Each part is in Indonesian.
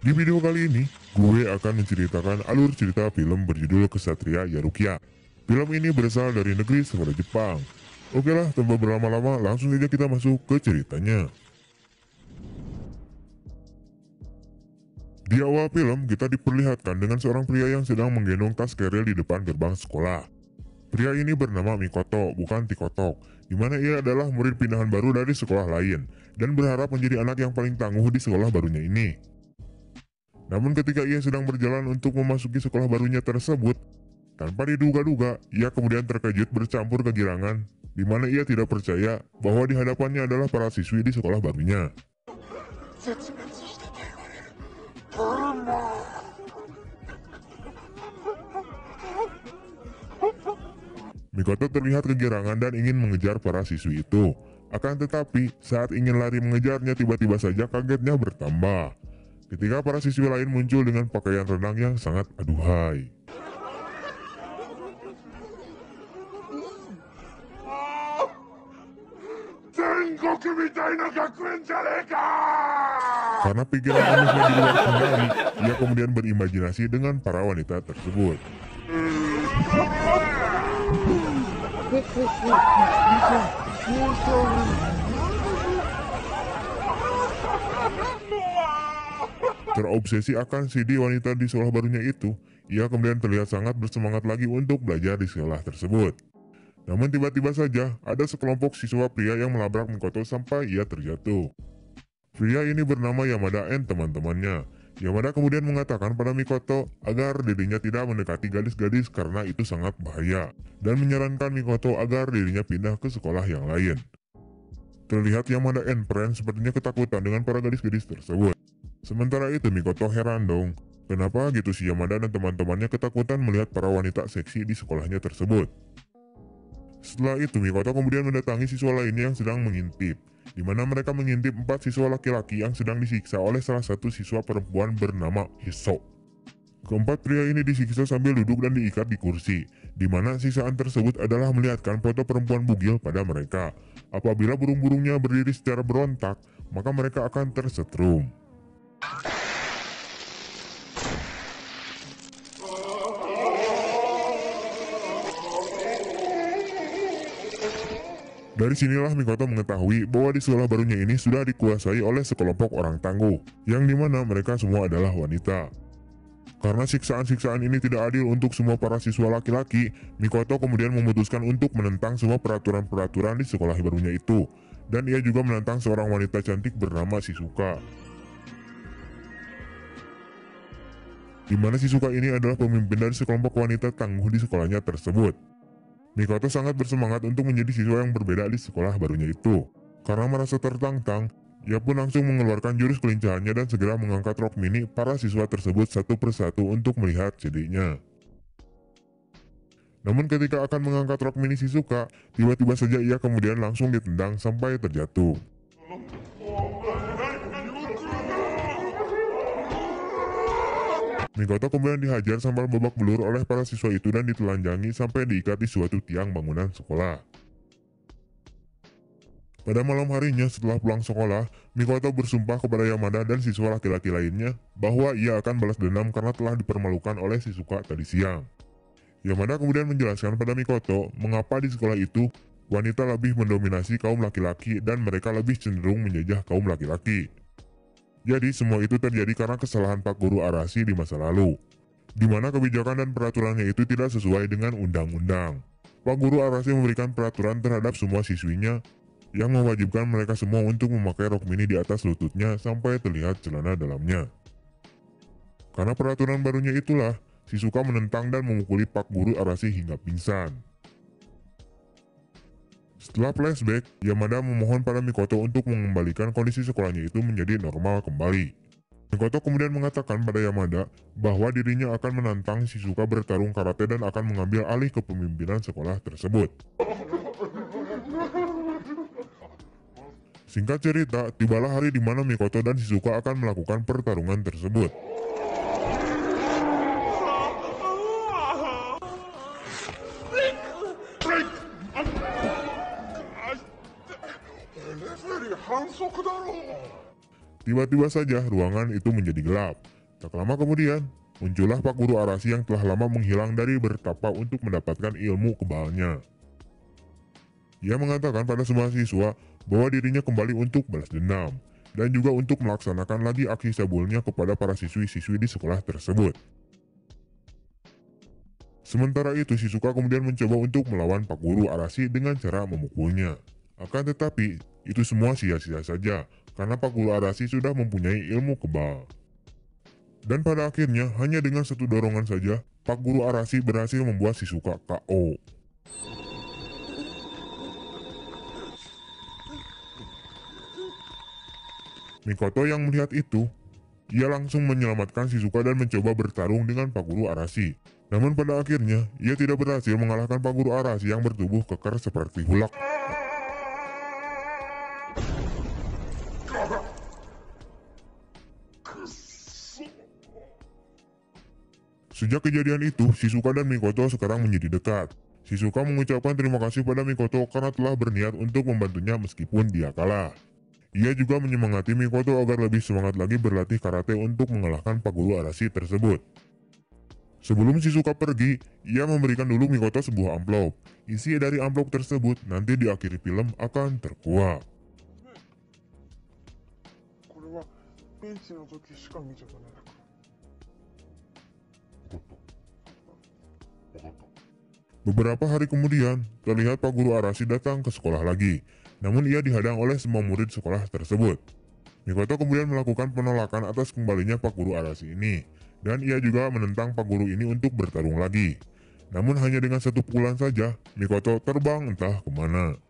Di video kali ini, gue akan menceritakan alur cerita film berjudul Ksatria Yarukia. Film ini berasal dari negeri sebelah Jepang. Oke lah, tanpa berlama-lama, langsung saja kita masuk ke ceritanya. Di awal film, kita diperlihatkan dengan seorang pria yang sedang menggendong tas keril di depan gerbang sekolah. Pria ini bernama Mikoto, bukan Tikotok, di mana ia adalah murid pindahan baru dari sekolah lain, dan berharap menjadi anak yang paling tangguh di sekolah barunya ini. Namun ketika ia sedang berjalan untuk memasuki sekolah barunya tersebut, tanpa diduga-duga, ia kemudian terkejut bercampur kegirangan, di mana ia tidak percaya bahwa di hadapannya adalah para siswi di sekolah barunya. Mikoto terlihat kegirangan dan ingin mengejar para siswi itu. Akan tetapi, saat ingin lari mengejarnya, tiba-tiba saja kagetnya bertambah ketika para siswi lain muncul dengan pakaian renang yang sangat aduhai. Karena pikiran amusnya di luar kendali, ia kemudian berimajinasi dengan para wanita tersebut. Terobsesi akan CD wanita di sekolah barunya itu, ia kemudian terlihat sangat bersemangat lagi untuk belajar di sekolah tersebut. Namun tiba-tiba saja ada sekelompok siswa pria yang melabrak Mikoto sampai ia terjatuh. Pria ini bernama Yamada dan teman-temannya. Yamada kemudian mengatakan pada Mikoto agar dirinya tidak mendekati gadis-gadis karena itu sangat bahaya, dan menyarankan Mikoto agar dirinya pindah ke sekolah yang lain. Terlihat Yamada dan Friend sepertinya ketakutan dengan para gadis-gadis tersebut. Sementara itu Mikoto heran dong, kenapa gitu si Yamada dan teman-temannya ketakutan melihat para wanita seksi di sekolahnya tersebut. Setelah itu Mikoto kemudian mendatangi siswa lainnya yang sedang mengintip, di mana mereka mengintip 4 siswa laki-laki yang sedang disiksa oleh salah satu siswa perempuan bernama Hiso. Keempat pria ini disiksa sambil duduk dan diikat di kursi, di mana siksaan tersebut adalah melihatkan foto perempuan bugil pada mereka. Apabila burung-burungnya berdiri secara berontak, maka mereka akan tersetrum. Dari sinilah Mikoto mengetahui bahwa di sekolah barunya ini sudah dikuasai oleh sekelompok orang tangguh, yang dimana mereka semua adalah wanita. Karena siksaan-siksaan ini tidak adil untuk semua para siswa laki-laki, Mikoto kemudian memutuskan untuk menentang semua peraturan-peraturan di sekolah barunya itu, dan ia juga menentang seorang wanita cantik bernama Shizuka. Di mana Shizuka ini adalah pemimpin dari sekelompok wanita tangguh di sekolahnya tersebut. Mikoto sangat bersemangat untuk menjadi siswa yang berbeda di sekolah barunya itu. Karena merasa tertantang, ia pun langsung mengeluarkan jurus kelincahannya dan segera mengangkat rok mini para siswa tersebut satu persatu untuk melihat CD-nya. Namun ketika akan mengangkat rok mini Shizuka, tiba-tiba saja ia kemudian langsung ditendang sampai terjatuh. Mikoto kemudian dihajar sampai babak belur oleh para siswa itu dan ditelanjangi sampai diikat di suatu tiang bangunan sekolah. Pada malam harinya setelah pulang sekolah, Mikoto bersumpah kepada Yamada dan siswa laki-laki lainnya bahwa ia akan balas dendam karena telah dipermalukan oleh Shizuka tadi siang. Yamada kemudian menjelaskan pada Mikoto mengapa di sekolah itu wanita lebih mendominasi kaum laki-laki dan mereka lebih cenderung menjajah kaum laki-laki. Jadi semua itu terjadi karena kesalahan Pak Guru Arashi di masa lalu, di mana kebijakan dan peraturannya itu tidak sesuai dengan undang-undang. Pak Guru Arashi memberikan peraturan terhadap semua siswinya yang mewajibkan mereka semua untuk memakai rok mini di atas lututnya sampai terlihat celana dalamnya. Karena peraturan barunya itulah, Shizuka menentang dan memukuli Pak Guru Arashi hingga pingsan. Setelah flashback, Yamada memohon pada Mikoto untuk mengembalikan kondisi sekolahnya itu menjadi normal kembali. Mikoto kemudian mengatakan pada Yamada bahwa dirinya akan menantang Shizuka bertarung karate dan akan mengambil alih kepemimpinan sekolah tersebut. Singkat cerita, tibalah hari di mana Mikoto dan Shizuka akan melakukan pertarungan tersebut. Tiba-tiba saja ruangan itu menjadi gelap. Tak lama kemudian, muncullah Pak Guru Arashi yang telah lama menghilang dari bertapa untuk mendapatkan ilmu kebalnya. Ia mengatakan pada semua siswa bahwa dirinya kembali untuk balas dendam, dan juga untuk melaksanakan lagi aksi cabulnya kepada para siswi-siswi di sekolah tersebut. Sementara itu, Shizuka kemudian mencoba untuk melawan Pak Guru Arashi dengan cara memukulnya. Akan tetapi, itu semua sia-sia saja, karena Pak Guru Arashi sudah mempunyai ilmu kebal. Dan pada akhirnya, hanya dengan satu dorongan saja, Pak Guru Arashi berhasil membuat Shizuka KO. Mikoto yang melihat itu, ia langsung menyelamatkan Shizuka dan mencoba bertarung dengan Pak Guru Arashi. Namun pada akhirnya, ia tidak berhasil mengalahkan Pak Guru Arashi yang bertubuh kekar seperti Hulk. Sejak kejadian itu, Shizuka dan Mikoto sekarang menjadi dekat. Shizuka mengucapkan terima kasih pada Mikoto karena telah berniat untuk membantunya meskipun dia kalah. Ia juga menyemangati Mikoto agar lebih semangat lagi berlatih karate untuk mengalahkan Pak Guru Arashi tersebut. Sebelum Shizuka pergi, ia memberikan dulu Mikoto sebuah amplop. Isi dari amplop tersebut nanti di akhir film akan terkuak. Beberapa hari kemudian, terlihat Pak Guru Arashi datang ke sekolah lagi. Namun ia dihadang oleh semua murid sekolah tersebut. Mikoto kemudian melakukan penolakan atas kembalinya Pak Guru Arashi ini. Dan ia juga menentang Pak Guru ini untuk bertarung lagi. Namun hanya dengan satu pukulan saja, Mikoto terbang entah kemana.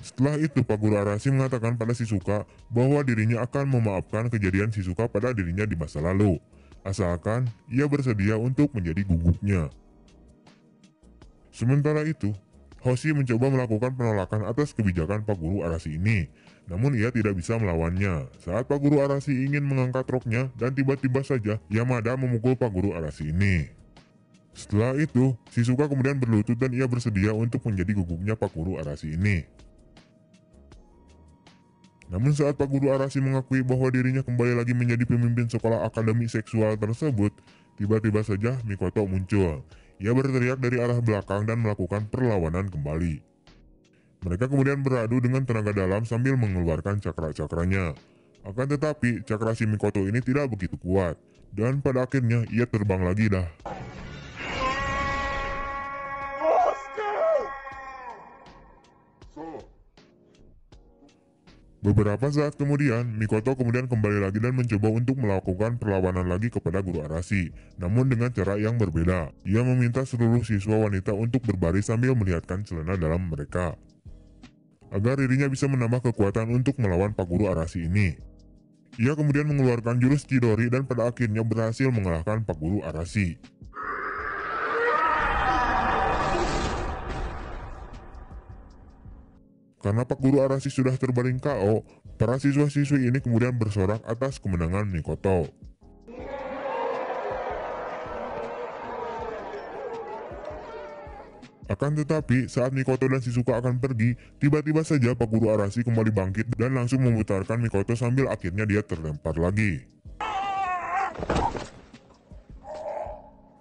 Setelah itu, Pak Guru Arashi mengatakan pada Shizuka bahwa dirinya akan memaafkan kejadian Shizuka pada dirinya di masa lalu, asalkan ia bersedia untuk menjadi guguknya. Sementara itu, Hoshi mencoba melakukan penolakan atas kebijakan Pak Guru Arashi ini, namun ia tidak bisa melawannya saat Pak Guru Arashi ingin mengangkat roknya dan tiba-tiba saja Yamada memukul Pak Guru Arashi ini. Setelah itu, Shizuka kemudian berlutut dan ia bersedia untuk menjadi guguknya Pak Guru Arashi ini. Namun saat Pak Guru Arashi mengakui bahwa dirinya kembali lagi menjadi pemimpin sekolah akademi seksual tersebut, tiba-tiba saja Mikoto muncul. Ia berteriak dari arah belakang dan melakukan perlawanan kembali. Mereka kemudian beradu dengan tenaga dalam sambil mengeluarkan cakra-cakranya. Akan tetapi, cakra si Mikoto ini tidak begitu kuat, dan pada akhirnya ia terbang lagi dah. Beberapa saat kemudian, Mikoto kemudian kembali lagi dan mencoba untuk melakukan perlawanan lagi kepada Guru Arashi, namun dengan cara yang berbeda. Ia meminta seluruh siswa wanita untuk berbaris sambil melihatkan celana dalam mereka, agar dirinya bisa menambah kekuatan untuk melawan Pak Guru Arashi ini. Ia kemudian mengeluarkan jurus Chidori dan pada akhirnya berhasil mengalahkan Pak Guru Arashi. Karena Pak Guru Arashi sudah terbaring KO, para siswa-siswi ini kemudian bersorak atas kemenangan Mikoto. Akan tetapi, saat Mikoto dan Shizuka akan pergi, tiba-tiba saja Pak Guru Arashi kembali bangkit dan langsung memutarkan Mikoto sambil akhirnya dia terlempar lagi.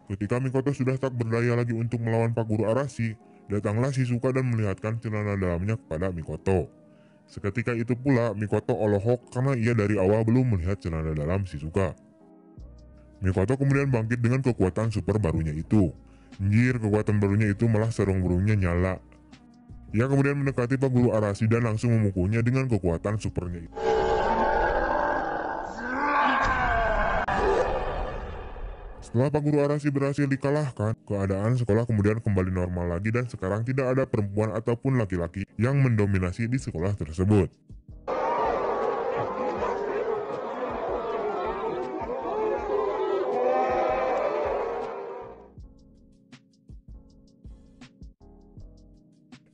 Ketika Mikoto sudah tak berdaya lagi untuk melawan Pak Guru Arashi, datanglah Shizuka dan melihatkan celana dalamnya kepada Mikoto. Seketika itu pula Mikoto olohok karena ia dari awal belum melihat celana dalam Shizuka. Mikoto kemudian bangkit dengan kekuatan super barunya itu. Anjir, kekuatan barunya itu malah sarung burungnya nyala. Ia kemudian mendekati Pak Guru Arashi dan langsung memukulnya dengan kekuatan supernya itu. Setelah Pak Guru Arashi berhasil dikalahkan, keadaan sekolah kemudian kembali normal lagi dan sekarang tidak ada perempuan ataupun laki-laki yang mendominasi di sekolah tersebut.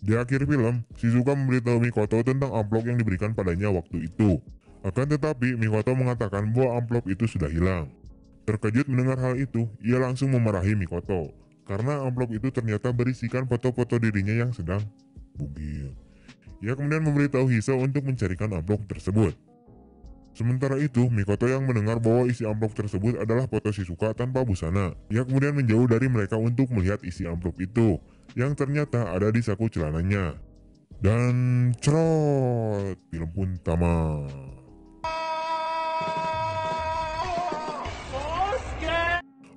Di akhir film, Shizuka memberitahu Mikoto tentang amplop yang diberikan padanya waktu itu. Akan tetapi, Mikoto mengatakan bahwa amplop itu sudah hilang. Terkejut mendengar hal itu, ia langsung memarahi Mikoto. karena amplop itu ternyata berisikan foto-foto dirinya yang sedang bugil. Ia kemudian memberitahu Hisa untuk mencarikan amplop tersebut. Sementara itu, Mikoto yang mendengar bahwa isi amplop tersebut adalah foto Shizuka tanpa busana. Ia kemudian menjauh dari mereka untuk melihat isi amplop itu, yang ternyata ada di saku celananya. Dan cerot, film pun tamat.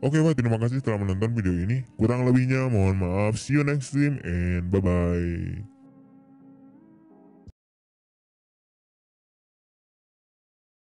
Oke, Pak, terima kasih telah menonton video ini. Kurang lebihnya mohon maaf. See you next time and bye-bye.